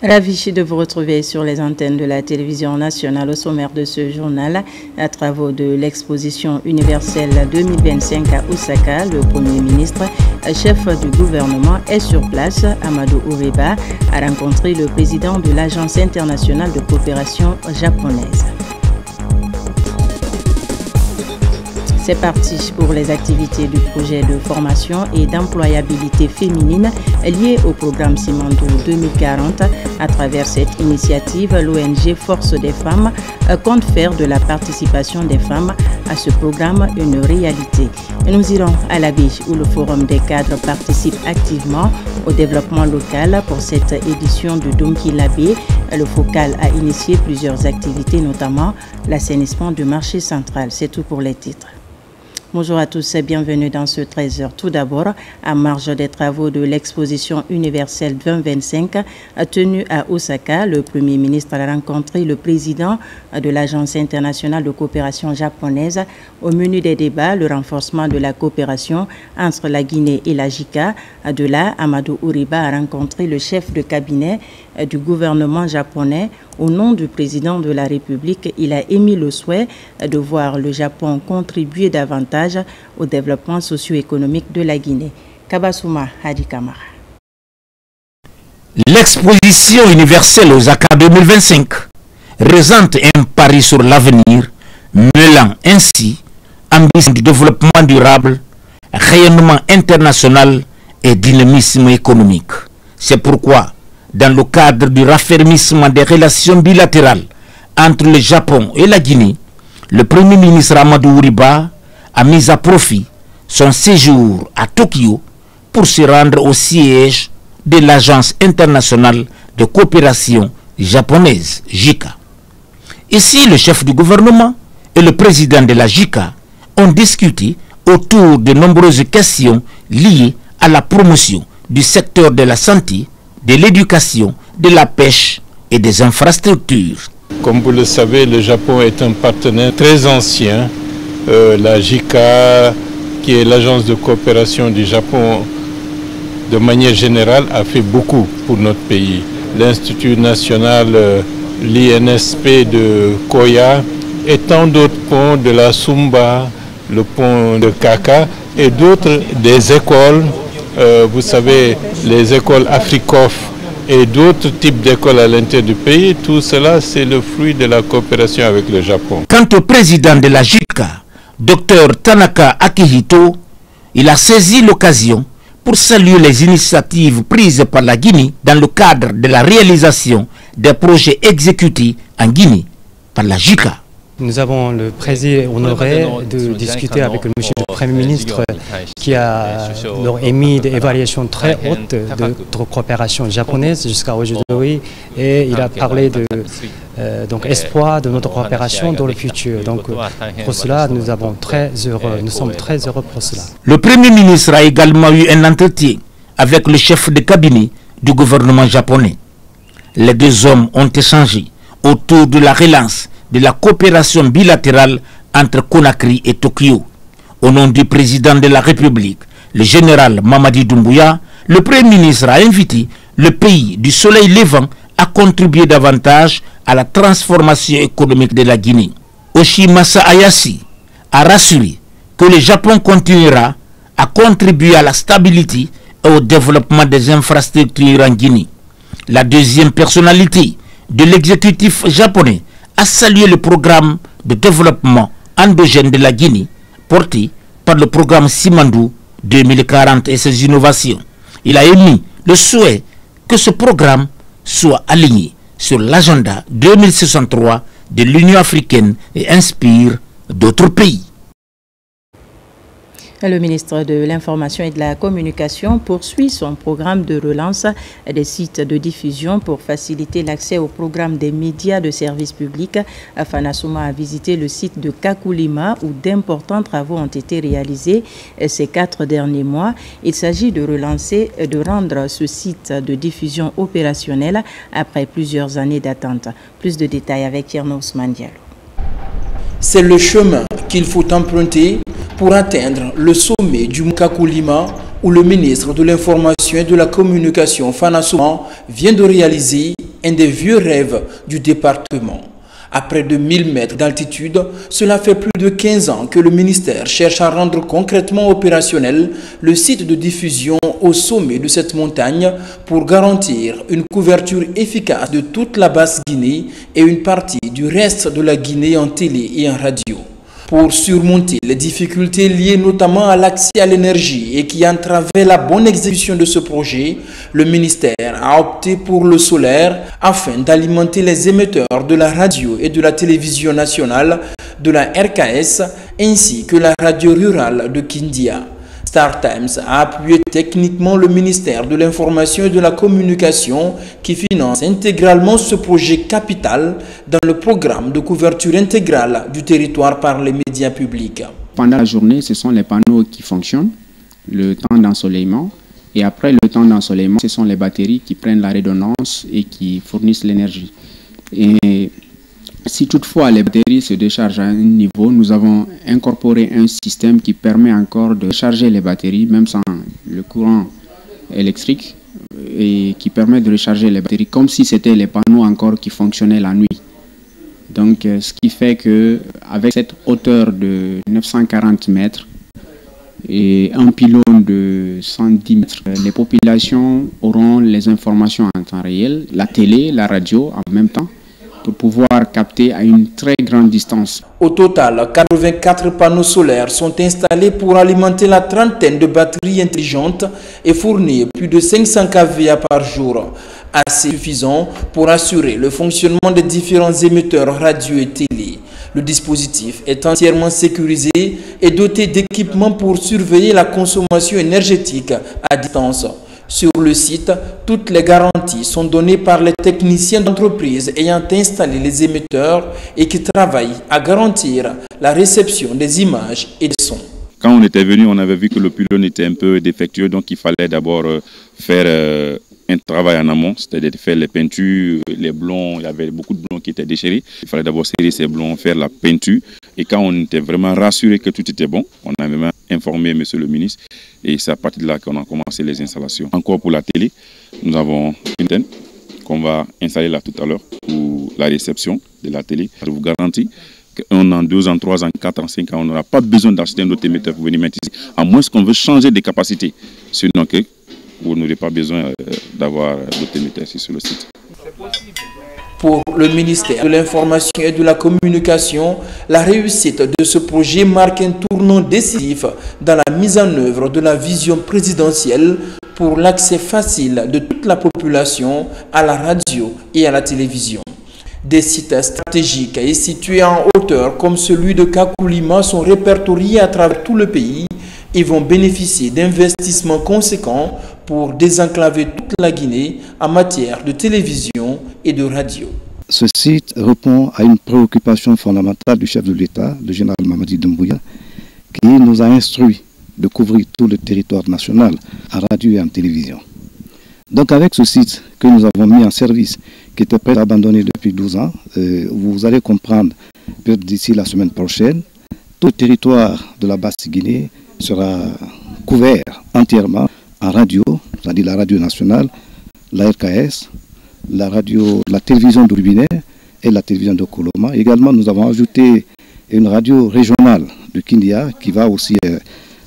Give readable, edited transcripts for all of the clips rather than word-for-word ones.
Ravi de vous retrouver sur les antennes de la télévision nationale. Au sommaire de ce journal, à travaux de l'exposition universelle 2025 à Osaka, le Premier ministre, chef du gouvernement, est sur place. Amadou Uriba a rencontré le président de l'Agence internationale de coopération japonaise. C'est parti pour les activités du projet de formation et d'employabilité féminine lié au programme Simandou 2040. À travers cette initiative, l'ONG Force des femmes compte faire de la participation des femmes à ce programme une réalité. Et nous irons à la baie où le Forum des cadres participe activement au développement local. Pour cette édition de Donki Labé, le Focal a initié plusieurs activités, notamment l'assainissement du marché central. C'est tout pour les titres. Bonjour à tous et bienvenue dans ce 13h. Tout d'abord, à marge des travaux de l'exposition universelle 2025 tenue à Osaka, le Premier ministre a rencontré le président de l'Agence internationale de coopération japonaise. Au menu des débats, le renforcement de la coopération entre la Guinée et la JICA. De là, Amadou Uriba a rencontré le chef de cabinet du gouvernement japonais. Au nom du président de la République, il a émis le souhait de voir le Japon contribuer davantage au développement socio-économique de la Guinée. Kabasuma Hadi Kamara. L'exposition universelle Osaka 2025 présente un pari sur l'avenir, mêlant ainsi ambition du développement durable, rayonnement international et dynamisme économique. C'est pourquoi, dans le cadre du raffermissement des relations bilatérales entre le Japon et la Guinée, le Premier ministre Amadou Uriba a mis à profit son séjour à Tokyo pour se rendre au siège de l'Agence internationale de coopération japonaise, JICA. Ici, le chef du gouvernement et le président de la JICA ont discuté autour de nombreuses questions liées à la promotion du secteur de la santé, de l'éducation, de la pêche et des infrastructures. Comme vous le savez, le Japon est un partenaire très ancien. La JICA, qui est l'agence de coopération du Japon, de manière générale, a fait beaucoup pour notre pays. L'Institut national, l'INSP de Koya, et tant d'autres ponts de la Sumba, le pont de Kaka et d'autres des écoles. Vous savez, les écoles Afrikof et d'autres types d'écoles à l'intérieur du pays, tout cela, c'est le fruit de la coopération avec le Japon. Quant au président de la JICA, Dr Tanaka Akihito, il a saisi l'occasion pour saluer les initiatives prises par la Guinée dans le cadre de la réalisation des projets exécutés en Guinée par la JICA. Nous avons le plaisir honoré de discuter avec le monsieur le Premier ministre qui a émis des évaluations très hautes de notre coopération japonaise jusqu'à aujourd'hui et il a parlé de espoir de notre coopération dans le futur. Donc pour cela, nous sommes très heureux pour cela. Le Premier ministre a également eu un entretien avec le chef de cabinet du gouvernement japonais. Les deux hommes ont échangé autour de la relance de la coopération bilatérale entre Conakry et Tokyo. Au nom du président de la République, le général Mamadi Doumbouya, le Premier ministre a invité le pays du soleil levant à contribuer davantage à la transformation économique de la Guinée. Oshimasa Ayasi a rassuré que le Japon continuera à contribuer à la stabilité et au développement des infrastructures en Guinée. La deuxième personnalité de l'exécutif japonais a salué le programme de développement endogène de la Guinée porté par le programme Simandou 2040 et ses innovations. Il a émis le souhait que ce programme soit aligné sur l'agenda 2063 de l'Union africaine et inspire d'autres pays. Le ministre de l'Information et de la Communication poursuit son programme de relance des sites de diffusion pour faciliter l'accès au programme des médias de service public. Fanasuma a visité le site de Kakulima où d'importants travaux ont été réalisés ces 4 derniers mois. Il s'agit de rendre ce site de diffusion opérationnel après plusieurs années d'attente. Plus de détails avec Yerno Ousmane Diallo. C'est le chemin qu'il faut emprunter pour atteindre le sommet du Kakulima où le ministre de l'Information et de la Communication Fanasuma vient de réaliser un des vieux rêves du département. À près de 1000 mètres d'altitude, cela fait plus de 15 ans que le ministère cherche à rendre concrètement opérationnel le site de diffusion au sommet de cette montagne pour garantir une couverture efficace de toute la Basse-Guinée et une partie du reste de la Guinée en télé et en radio. Pour surmonter les difficultés liées notamment à l'accès à l'énergie et qui entravaient la bonne exécution de ce projet, le ministère a opté pour le solaire afin d'alimenter les émetteurs de la radio et de la télévision nationale, de la RKS ainsi que la radio rurale de Kindia. Star Times a appuyé techniquement le ministère de l'Information et de la Communication qui finance intégralement ce projet capital dans le programme de couverture intégrale du territoire par les médias publics. Pendant la journée, ce sont les panneaux qui fonctionnent, le temps d'ensoleillement. Et après le temps d'ensoleillement, ce sont les batteries qui prennent la redondance et qui fournissent l'énergie. Et si toutefois les batteries se déchargent à un niveau, nous avons incorporé un système qui permet encore de charger les batteries, même sans le courant électrique, et qui permet de recharger les batteries comme si c'était les panneaux encore qui fonctionnaient la nuit. Donc, ce qui fait qu'avec cette hauteur de 940 mètres et un pylône de 110 mètres, les populations auront les informations en temps réel, la télé, la radio en même temps, pour pouvoir capter à une très grande distance. Au total, 84 panneaux solaires sont installés pour alimenter la trentaine de batteries intelligentes et fournir plus de 500 kVA par jour. Assez suffisant pour assurer le fonctionnement des différents émetteurs radio et télé. Le dispositif est entièrement sécurisé et doté d'équipements pour surveiller la consommation énergétique à distance. Sur le site, toutes les garanties sont données par les techniciens d'entreprise ayant installé les émetteurs et qui travaillent à garantir la réception des images et des sons. Quand on était venu, on avait vu que le pylône était un peu défectueux, donc il fallait d'abord faire un travail en amont, c'est-à-dire faire les peintures, les blonds, il y avait beaucoup de blonds qui étaient déchirés. Il fallait d'abord serrer ces blonds, faire la peinture. Et quand on était vraiment rassuré que tout était bon, on a vraiment informé M. le ministre. Et c'est à partir de là qu'on a commencé les installations. Encore pour la télé, nous avons une antenne qu'on va installer là tout à l'heure pour la réception de la télé. Je vous garantis qu'un an, 2 ans, 3 ans, 4 ans, 5 ans, on n'aura pas besoin d'acheter un autre émetteur pour venir mettre ici, à moins qu'on veut changer des capacités. Sinon, vous n'aurez pas besoin d'avoir d'autres émetteurs ici sur le site. Pour le ministère de l'Information et de la Communication, la réussite de ce projet marque un tournant décisif dans la mise en œuvre de la vision présidentielle pour l'accès facile de toute la population à la radio et à la télévision. Des sites stratégiques et situés en hauteur comme celui de Kakulima sont répertoriés à travers tout le pays et vont bénéficier d'investissements conséquents pour désenclaver toute la Guinée en matière de télévision et de radio. Ce site répond à une préoccupation fondamentale du chef de l'État, le général Mamadi Doumbouya, qui nous a instruit de couvrir tout le territoire national en radio et en télévision. Donc avec ce site que nous avons mis en service, qui était prêt à abandonner depuis 12 ans, vous allez comprendre que d'ici la semaine prochaine, tout le territoire de la Basse-Guinée sera couvert entièrement en radio, c'est-à-dire la radio nationale, la RKS, la télévision de Rubinet et la télévision de Koloma. Également, nous avons ajouté une radio régionale de Kindia qui va aussi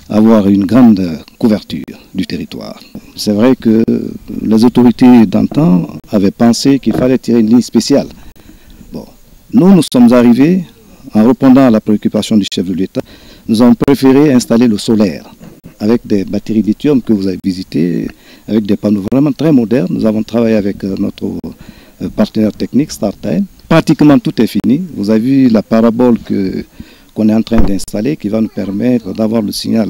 avoir une grande couverture du territoire. C'est vrai que les autorités d'antan avaient pensé qu'il fallait tirer une ligne spéciale. Bon, nous sommes arrivés, en répondant à la préoccupation du chef de l'État, nous avons préféré installer le solaire avec des batteries lithium que vous avez visitées, avec des panneaux vraiment très modernes. Nous avons travaillé avec notre partenaire technique, StarTime. Pratiquement tout est fini. Vous avez vu la parabole qu'on est en train d'installer qui va nous permettre d'avoir le signal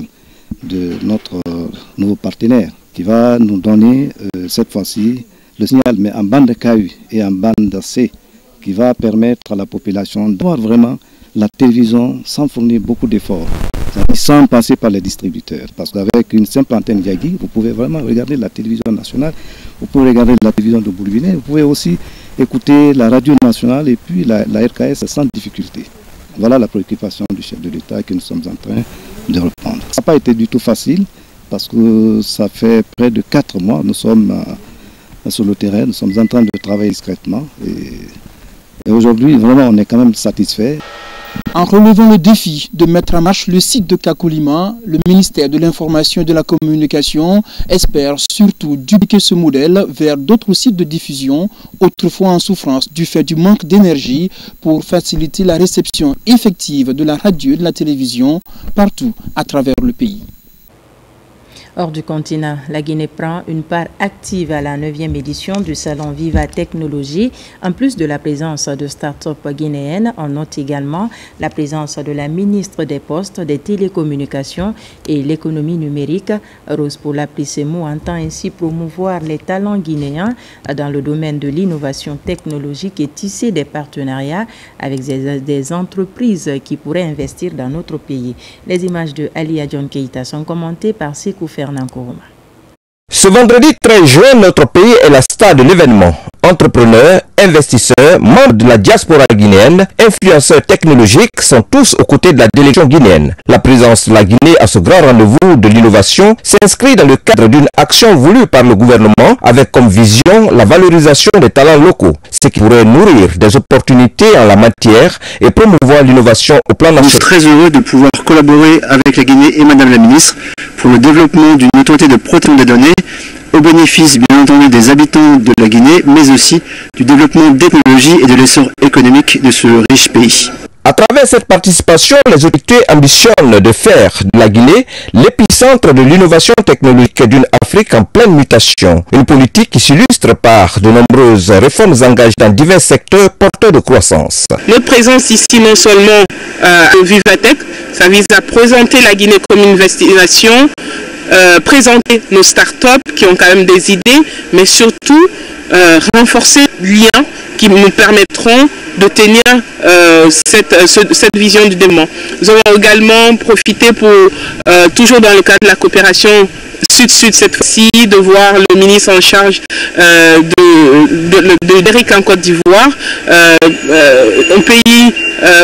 de notre nouveau partenaire qui va nous donner cette fois-ci le signal, mais en bande KU et en bande C, qui va permettre à la population d'avoir vraiment la télévision sans fournir beaucoup d'efforts, sans passer par les distributeurs. Parce qu'avec une simple antenne Yagi, vous pouvez vraiment regarder la télévision nationale, vous pouvez regarder la télévision de Boulbinet, vous pouvez aussi écouter la radio nationale et puis la RKS sans difficulté. Voilà la préoccupation du chef de l'État que nous sommes en train de répondre. Ça n'a pas été du tout facile parce que ça fait près de 4 mois, nous sommes sur le terrain. Nous sommes en train de travailler discrètement. Et aujourd'hui, vraiment, on est quand même satisfait. En relevant le défi de mettre en marche le site de Kakolima, le ministère de l'Information et de la Communication espère surtout dupliquer ce modèle vers d'autres sites de diffusion, autrefois en souffrance du fait du manque d'énergie, pour faciliter la réception effective de la radio et de la télévision partout à travers le pays. Hors du continent, la Guinée prend une part active à la 9e édition du Salon Viva Technologie. En plus de la présence de start-up guinéennes, on note également la présence de la ministre des Postes, des Télécommunications et l'économie numérique. Rose Paula Plissemo entend ainsi promouvoir les talents guinéens dans le domaine de l'innovation technologique et tisser des partenariats avec des entreprises qui pourraient investir dans notre pays. Les images de Ali Adjon Keïta sont commentées par Sekou Fernand Kourouma. Ce vendredi 13 juin, notre pays est la star de l'événement. Entrepreneurs, investisseurs, membres de la diaspora guinéenne, influenceurs technologiques sont tous aux côtés de la délégation guinéenne. La présence de la Guinée à ce grand rendez-vous de l'innovation s'inscrit dans le cadre d'une action voulue par le gouvernement avec comme vision la valorisation des talents locaux, ce qui pourrait nourrir des opportunités en la matière et promouvoir l'innovation au plan national. Je suis très heureux de pouvoir collaborer avec la Guinée et Madame la Ministre pour le développement d'une autorité de protection des données au bénéfice bien entendu des habitants de la Guinée, mais aussi du développement des technologies et de l'essor économique de ce riche pays. À travers cette participation, les autorités ambitionnent de faire de la Guinée l'épicentre de l'innovation technologique d'une Afrique en pleine mutation. Une politique qui s'illustre par de nombreuses réformes engagées dans divers secteurs porteurs de croissance. Notre présence ici, non seulement au Vivatech, ça vise à présenter la Guinée comme une destination, présenter nos startups qui ont quand même des idées, mais surtout renforcer les liens qui nous permettront de tenir cette vision du développement. Nous avons également profité pour, toujours dans le cadre de la coopération Sud-Sud cette fois-ci, de voir le ministre en charge d'Eric en Côte d'Ivoire, un pays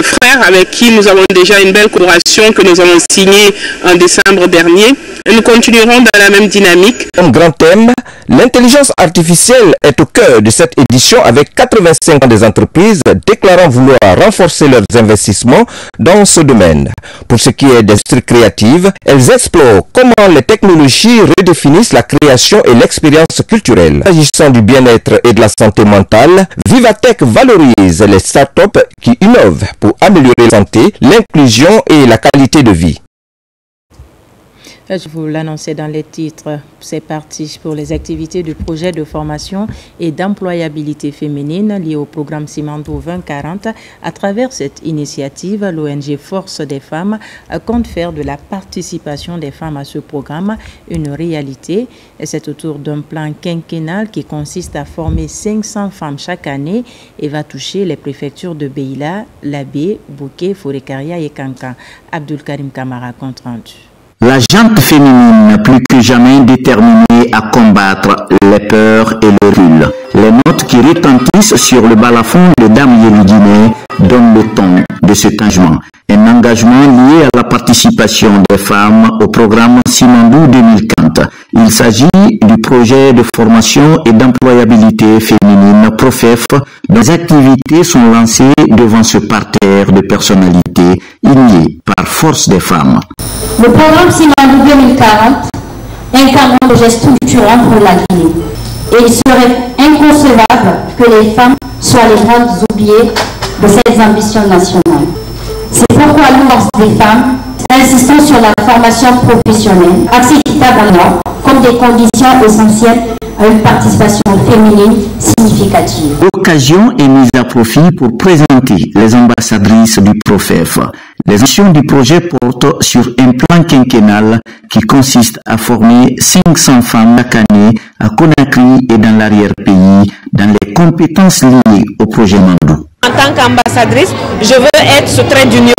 frère avec qui nous avons déjà une belle collaboration que nous avons signée en décembre dernier. Et nous continuerons dans la même dynamique. Un grand thème, l'intelligence artificielle est au cœur de cette édition avec 85 des entreprises déclarant vouloir renforcer leurs investissements dans ce domaine. Pour ce qui est des industries créatives, elles explorent comment les technologies redéfinissent la création et l'expérience culturelle. S'agissant du bien-être et de la santé mentale, Vivatech valorise les startups qui innovent pour améliorer la santé, l'inclusion et la qualité de vie. Je vous l'annonçais dans les titres, c'est parti pour les activités du projet de formation et d'employabilité féminine lié au programme Simandou 2040. À travers cette initiative, l'ONG Force des femmes compte faire de la participation des femmes à ce programme une réalité. C'est autour d'un plan quinquennal qui consiste à former 500 femmes chaque année et va toucher les préfectures de Beila, Labé, Bouquet, Fourekaria et Kankan. Abdul Karim Kamara, compte rendu. La gente féminine plus que jamais déterminée à combattre les peurs et le recul. Les notes qui retentissent sur le balafon de Dame Yéli Guinée donnent le ton de cet engagement. Un engagement lié à la participation des femmes au programme Simandou 2040. Il s'agit du projet de formation et d'employabilité féminine PROFEF, dont les activités sont lancées devant ce parterre de personnalités ignées par Force des femmes. Le programme Simandou 2040 incarne un projet structurant pour la Guinée. Et il serait inconcevable que les femmes soient les grandes oubliées de ces ambitions nationales. C'est pourquoi nous, Force des femmes, insistons sur la formation professionnelle, accès équitable en droit, comme des conditions essentielles à une participation féminine significative. L'occasion est mise à profit pour présenter les ambassadrices du PROFEF. Les actions du projet portent sur un plan quinquennal qui consiste à former 500 femmes chaque année à Conakry et dans l'arrière-pays dans les compétences liées au projet Mandou. En tant qu'ambassadrice, je veux être ce trait d'union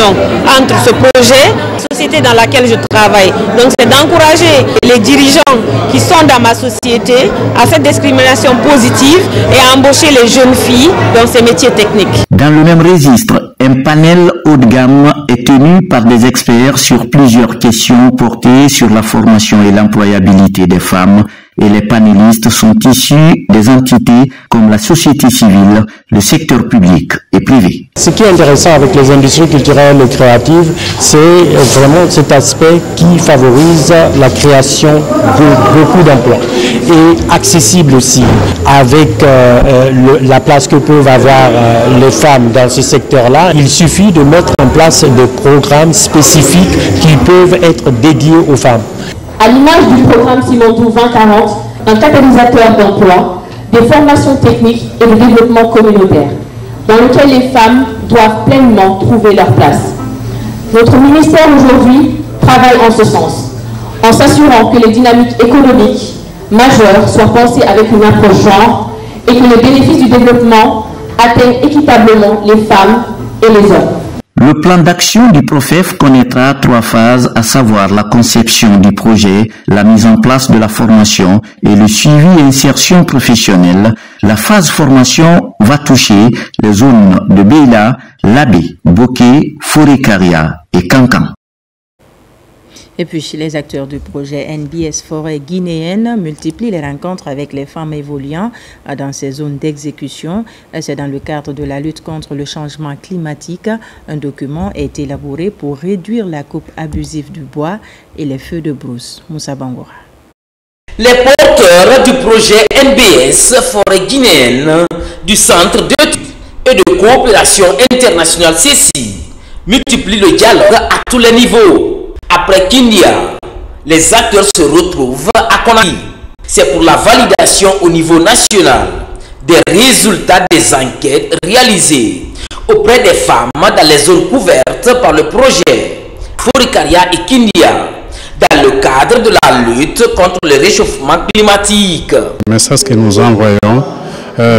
entre ce projet, la société dans laquelle je travaille. Donc c'est d'encourager les dirigeants qui sont dans ma société à cette discrimination positive et à embaucher les jeunes filles dans ces métiers techniques. Dans le même registre, un panel haut de gamme est tenu par des experts sur plusieurs questions portées sur la formation et l'employabilité des femmes et les panélistes sont issus des entités comme la société civile, le secteur public et privé. Ce qui est intéressant avec les industries culturelles et créatives, c'est vraiment cet aspect qui favorise la création de beaucoup d'emplois et accessible aussi avec la place que peuvent avoir les femmes dans ce secteur-là. Il suffit de mettre en place des programmes spécifiques qui peuvent être dédiés aux femmes. À l'image du programme Simandou 2040, un catalyseur d'emploi, des formations techniques et de développement communautaire, dans lequel les femmes doivent pleinement trouver leur place. Notre ministère aujourd'hui travaille en ce sens, en s'assurant que les dynamiques économiques majeures soient pensées avec une approche genre et que les bénéfices du développement atteignent équitablement les femmes et les hommes. Le plan d'action du PROFEF connaîtra 3 phases, à savoir la conception du projet, la mise en place de la formation et le suivi et insertion professionnelle. La phase formation va toucher les zones de Beila, Labé, Boké, Forêt-Caria et Cancan. Et puis, les acteurs du projet NBS Forêt guinéenne multiplient les rencontres avec les femmes évoluant dans ces zones d'exécution. C'est dans le cadre de la lutte contre le changement climatique. Un document est élaboré pour réduire la coupe abusive du bois et les feux de brousse. Moussa Bangoura. Les porteurs du projet NBS Forêt guinéenne du Centre d'études et de coopération internationale CECI multiplient le dialogue à tous les niveaux. Après Kindia, les acteurs se retrouvent à Conakry. C'est pour la validation au niveau national des résultats des enquêtes réalisées auprès des femmes dans les zones couvertes par le projet Forêt-Caria et Kindia dans le cadre de la lutte contre le réchauffement climatique. Le message que nous envoyons,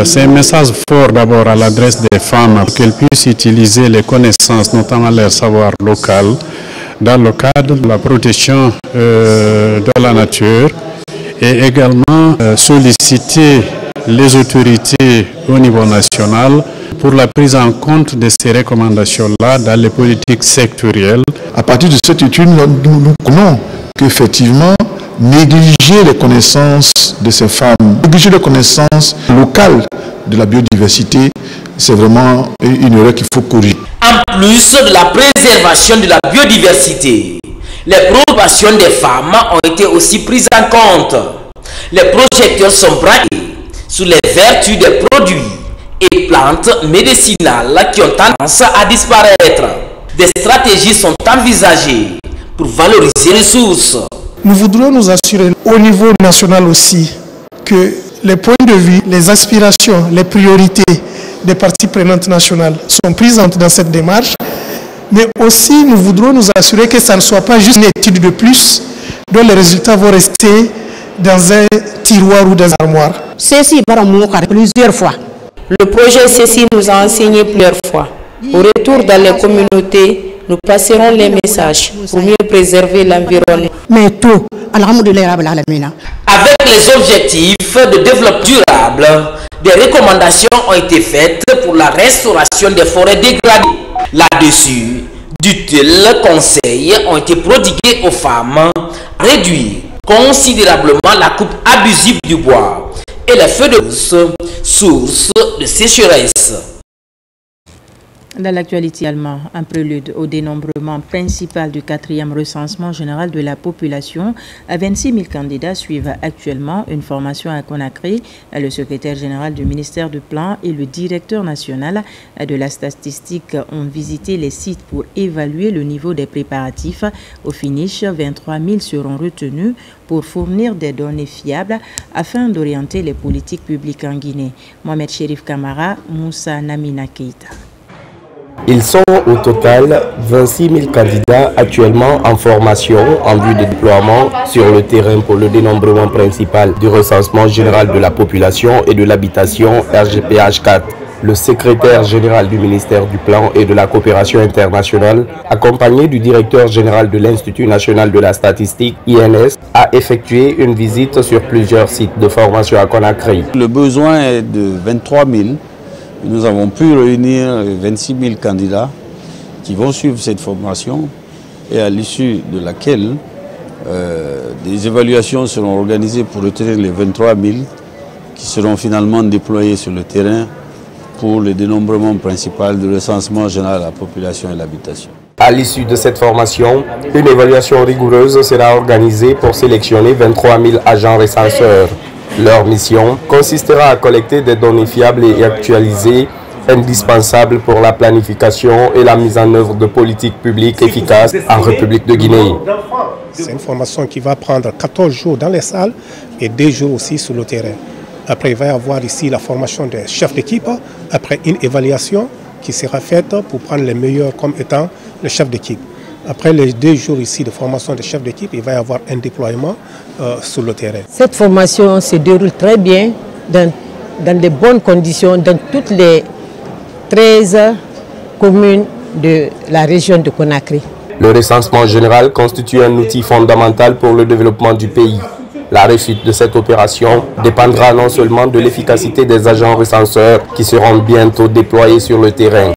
c'est un message fort d'abord à l'adresse des femmes, qu'elles puissent utiliser les connaissances, notamment leur savoir local, dans le cadre de la protection de la nature et également solliciter les autorités au niveau national pour la prise en compte de ces recommandations-là dans les politiques sectorielles. À partir de cette étude, nous connaissons qu'effectivement, négliger les connaissances de ces femmes, négliger les connaissances locales de la biodiversité, c'est vraiment une erreur qu'il faut corriger. En plus de la préservation de la biodiversité, les préoccupations des femmes ont été aussi prises en compte. Les projecteurs sont braqués sur les vertus des produits et plantes médicinales qui ont tendance à disparaître. Des stratégies sont envisagées pour valoriser les ressources. Nous voudrions nous assurer au niveau national aussi que les points de vue, les aspirations, les priorités des parties prenantes nationales sont présentes dans cette démarche, mais aussi nous voudrons nous assurer que ça ne soit pas juste une étude de plus dont les résultats vont rester dans un tiroir ou dans une armoire. Ceci plusieurs fois. Le projet CECI nous a enseigné plusieurs fois. Au retour dans les communautés, nous passerons les messages pour mieux préserver l'environnement. Mais tout, avec les objectifs de développement durable, des recommandations ont été faites pour la restauration des forêts dégradées. Là-dessus, d'utiles conseils ont été prodigués aux femmes, réduire considérablement la coupe abusive du bois et les feux de brousse, source de sécheresse. Dans l'actualité également, un prélude au dénombrement principal du 4e recensement général de la population, 26 000 candidats suivent actuellement une formation à Conakry. Le secrétaire général du ministère du Plan et le directeur national de la statistique ont visité les sites pour évaluer le niveau des préparatifs. Au finish, 23 000 seront retenus pour fournir des données fiables afin d'orienter les politiques publiques en Guinée. Mohamed Chérif Kamara, Moussa Namina Keita. Ils sont au total 26 000 candidats actuellement en formation en vue de déploiement sur le terrain pour le dénombrement principal du recensement général de la population et de l'habitation RGPH4. Le secrétaire général du ministère du Plan et de la coopération internationale, accompagné du directeur général de l'Institut national de la statistique, INS, a effectué une visite sur plusieurs sites de formation à Conakry. Le besoin est de 23 000. Nous avons pu réunir 26 000 candidats qui vont suivre cette formation et à l'issue de laquelle Des évaluations seront organisées pour retenir les 23 000 qui seront finalement déployés sur le terrain pour le dénombrement principal du recensement général de la population et l'habitation. À l'issue de cette formation, une évaluation rigoureuse sera organisée pour sélectionner 23 000 agents recenseurs. Leur mission consistera à collecter des données fiables et actualisées, indispensables pour la planification et la mise en œuvre de politiques publiques efficaces en République de Guinée. C'est une formation qui va prendre 14 jours dans les salles et 2 jours aussi sur le terrain. Après, il va y avoir ici la formation des chefs d'équipe, après une évaluation qui sera faite pour prendre les meilleurs comme étant le chef d'équipe. Après les 2 jours ici de formation des chefs d'équipe, il va y avoir un déploiement sur le terrain. Cette formation se déroule très bien, dans de bonnes conditions, dans toutes les 13 communes de la région de Conakry. Le recensement général constitue un outil fondamental pour le développement du pays. La réussite de cette opération dépendra non seulement de l'efficacité des agents recenseurs qui seront bientôt déployés sur le terrain.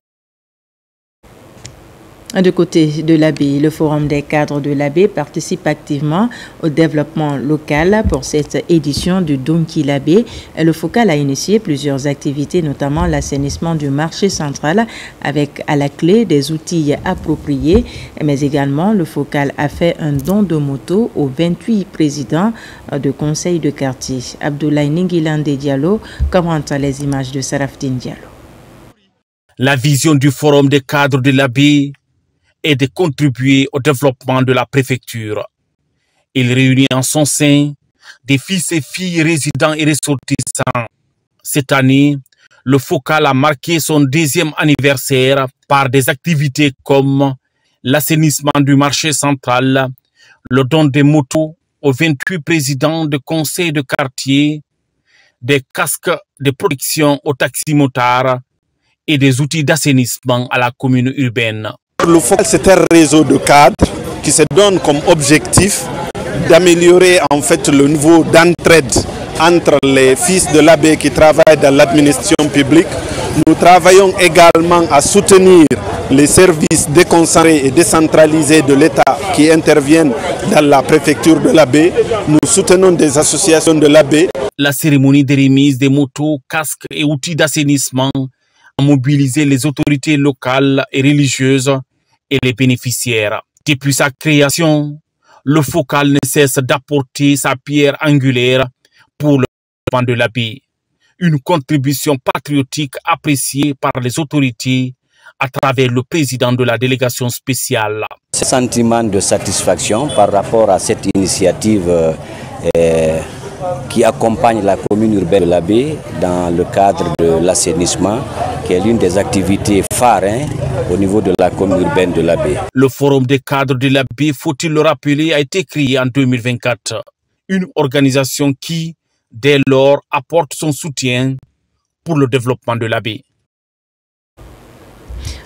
De côté de l'AB, le Forum des cadres de l'AB participe activement au développement local pour cette édition du Donki l'AB. Le FOCAL a initié plusieurs activités, notamment l'assainissement du marché central avec à la clé des outils appropriés. Mais également, le FOCAL a fait un don de moto aux 28 présidents de conseils de quartier. Abdoulaye Ningilande Diallo commente les images de Saraftine Diallo. La vision du Forum des cadres de l'AB et de contribuer au développement de la préfecture. Il réunit en son sein des fils et filles résidents et ressortissants. Cette année, le FOCAL a marqué son 2e anniversaire par des activités comme l'assainissement du marché central, le don des motos aux 28 présidents de conseils de quartier, des casques de protection aux taximotards et des outils d'assainissement à la commune urbaine. Le FOCAL, c'est un réseau de cadres qui se donne comme objectif d'améliorer en fait le niveau d'entraide entre les fils de l'AB qui travaillent dans l'administration publique. Nous travaillons également à soutenir les services déconcentrés et décentralisés de l'État qui interviennent dans la préfecture de l'AB. Nous soutenons des associations de l'AB. La cérémonie de remise des motos, casques et outils d'assainissement a mobilisé les autorités locales et religieuses et les bénéficiaires. Depuis sa création, le FOCAL ne cesse d'apporter sa pierre angulaire pour le développement de l'AB. Une contribution patriotique appréciée par les autorités à travers le président de la délégation spéciale. Ce sentiment de satisfaction par rapport à cette initiative qui accompagne la commune urbaine de l'AB dans le cadre de l'assainissement, qui est l'une des activités phares au niveau de la commune urbaine de l'AB. Le Forum des cadres de l'AB, faut-il le rappeler, a été créé en 2024. Une organisation qui, dès lors, apporte son soutien pour le développement de l'AB.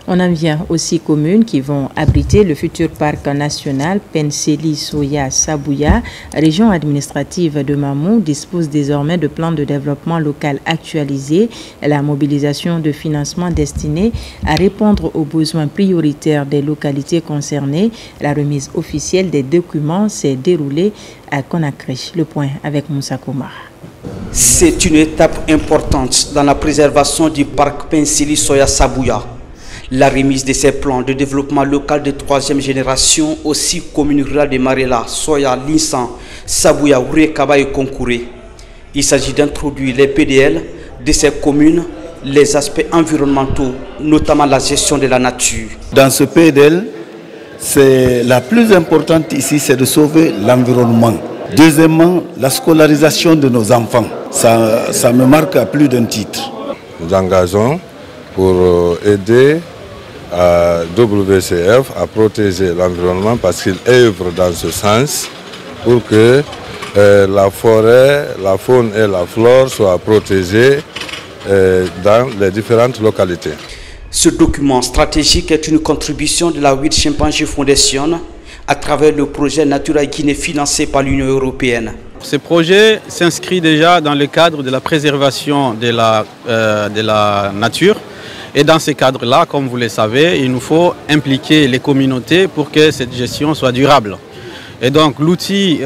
On en vient aux 6 communes qui vont abriter le futur parc national Penseli Soya Sabouya. Région administrative de Mamou dispose désormais de plans de développement local actualisés. La mobilisation de financement destiné à répondre aux besoins prioritaires des localités concernées. La remise officielle des documents s'est déroulée à Conakry. Le point avec Moussa Koumar. C'est une étape importante dans la préservation du parc Penseli Soya Sabouya. La remise de ces plans de développement local de 3e génération aux 6 communes rurales de Marela, Soya, Linsan, Sabouya, Ourekaba et Konkouré. Il s'agit d'introduire les PDL de ces communes, les aspects environnementaux, notamment la gestion de la nature. Dans ce PDL, c'est la plus importante ici, c'est de sauver l'environnement. Deuxièmement, la scolarisation de nos enfants. Ça me marque à plus d'un titre. Nous engageons pour aider à WCF à protéger l'environnement parce qu'il œuvre dans ce sens pour que la forêt, la faune et la flore soient protégées dans les différentes localités. Ce document stratégique est une contribution de la Wild Chimpanzee Foundation à travers le projet Natura Guinée financé par l'Union européenne. Ce projet s'inscrit déjà dans le cadre de la préservation de la nature. Et dans ces cadres-là, comme vous le savez, il nous faut impliquer les communautés pour que cette gestion soit durable. Et donc l'outil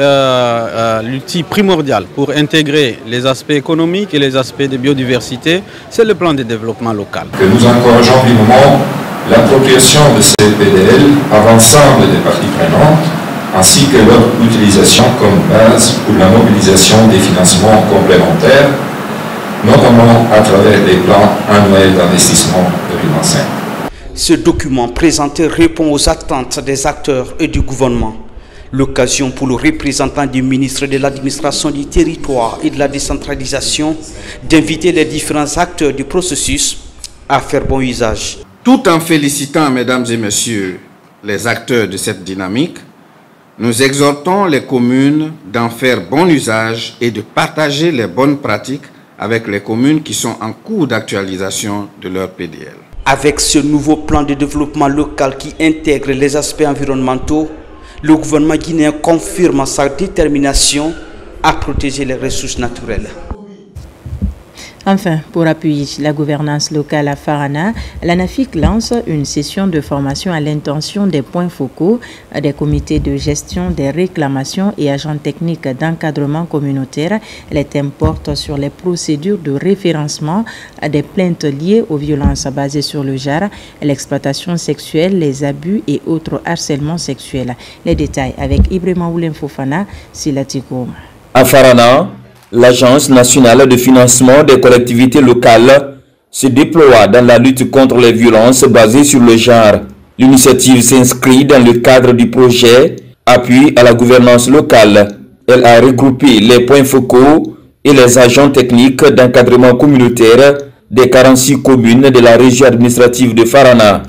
primordial pour intégrer les aspects économiques et les aspects de biodiversité, c'est le plan de développement local. Que nous encourageons vivement l'appropriation de ces PDL par l'ensemble des parties prenantes, ainsi que leur utilisation comme base pour la mobilisation des financements complémentaires, notamment à travers des plans annuels d'investissement 2025. Ce document présenté répond aux attentes des acteurs et du gouvernement. L'occasion pour le représentant du ministre de l'administration du territoire et de la décentralisation d'inviter les différents acteurs du processus à faire bon usage. Tout en félicitant, mesdames et messieurs, les acteurs de cette dynamique, nous exhortons les communes d'en faire bon usage et de partager les bonnes pratiques avec les communes qui sont en cours d'actualisation de leur PDL. Avec ce nouveau plan de développement local qui intègre les aspects environnementaux, le gouvernement guinéen confirme sa détermination à protéger les ressources naturelles. Enfin, pour appuyer la gouvernance locale à Farana, l'ANAFIC lance une session de formation à l'intention des points focaux, des comités de gestion des réclamations et agents techniques d'encadrement communautaire. Les thèmes portent sur les procédures de référencement des plaintes liées aux violences basées sur le genre, l'exploitation sexuelle, les abus et autres harcèlements sexuels. Les détails avec Ibrahima Oulem Fofana, Silatigo. À Farana, l'Agence nationale de financement des collectivités locales se déploie dans la lutte contre les violences basées sur le genre. L'initiative s'inscrit dans le cadre du projet Appui à la gouvernance locale. Elle a regroupé les points focaux et les agents techniques d'encadrement communautaire des 46 communes de la région administrative de Farana.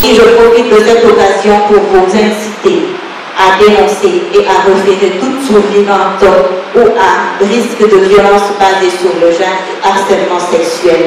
Je profite de cette occasion pour vous inciter à dénoncer et à référer toute survivante ou à risque de violence basée sur le genre et harcèlement sexuel.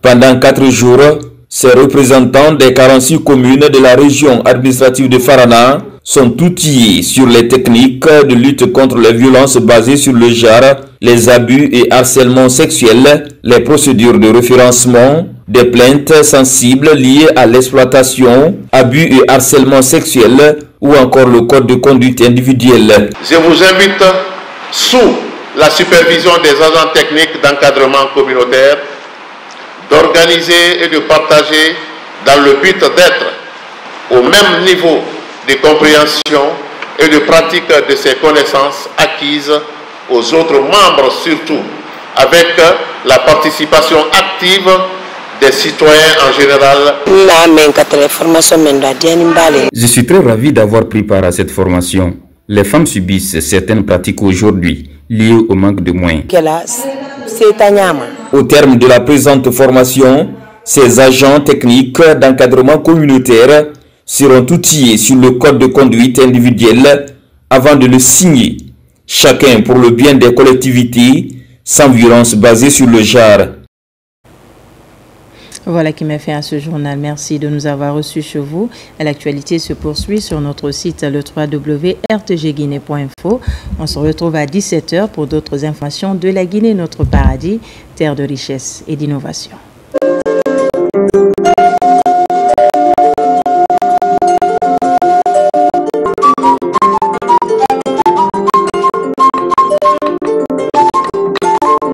Pendant 4 jours, ces représentants des 46 communes de la région administrative de Farana sont outillés sur les techniques de lutte contre les violences basées sur le genre, les abus et harcèlements sexuels, les procédures de référencement, des plaintes sensibles liées à l'exploitation, abus et harcèlement sexuel ou encore le code de conduite individuelle. Je vous invite, sous la supervision des agents techniques d'encadrement communautaire, d'organiser et de partager dans le but d'être au même niveau de compréhension et de pratique de ces connaissances acquises aux autres membres, surtout avec la participation active des citoyens en général. Je suis très ravi d'avoir pris part à cette formation. Les femmes subissent certaines pratiques aujourd'hui liées au manque de moyens. Au terme de la présente formation, ces agents techniques d'encadrement communautaire seront outillés sur le code de conduite individuelle avant de le signer, chacun pour le bien des collectivités, sans violence basée sur le genre. Voilà qui m'a fait à ce journal. Merci de nous avoir reçus chez vous. L'actualité se poursuit sur notre site le www.rtgguinée.info. On se retrouve à 17 h pour d'autres informations de la Guinée, notre paradis, terre de richesse et d'innovation.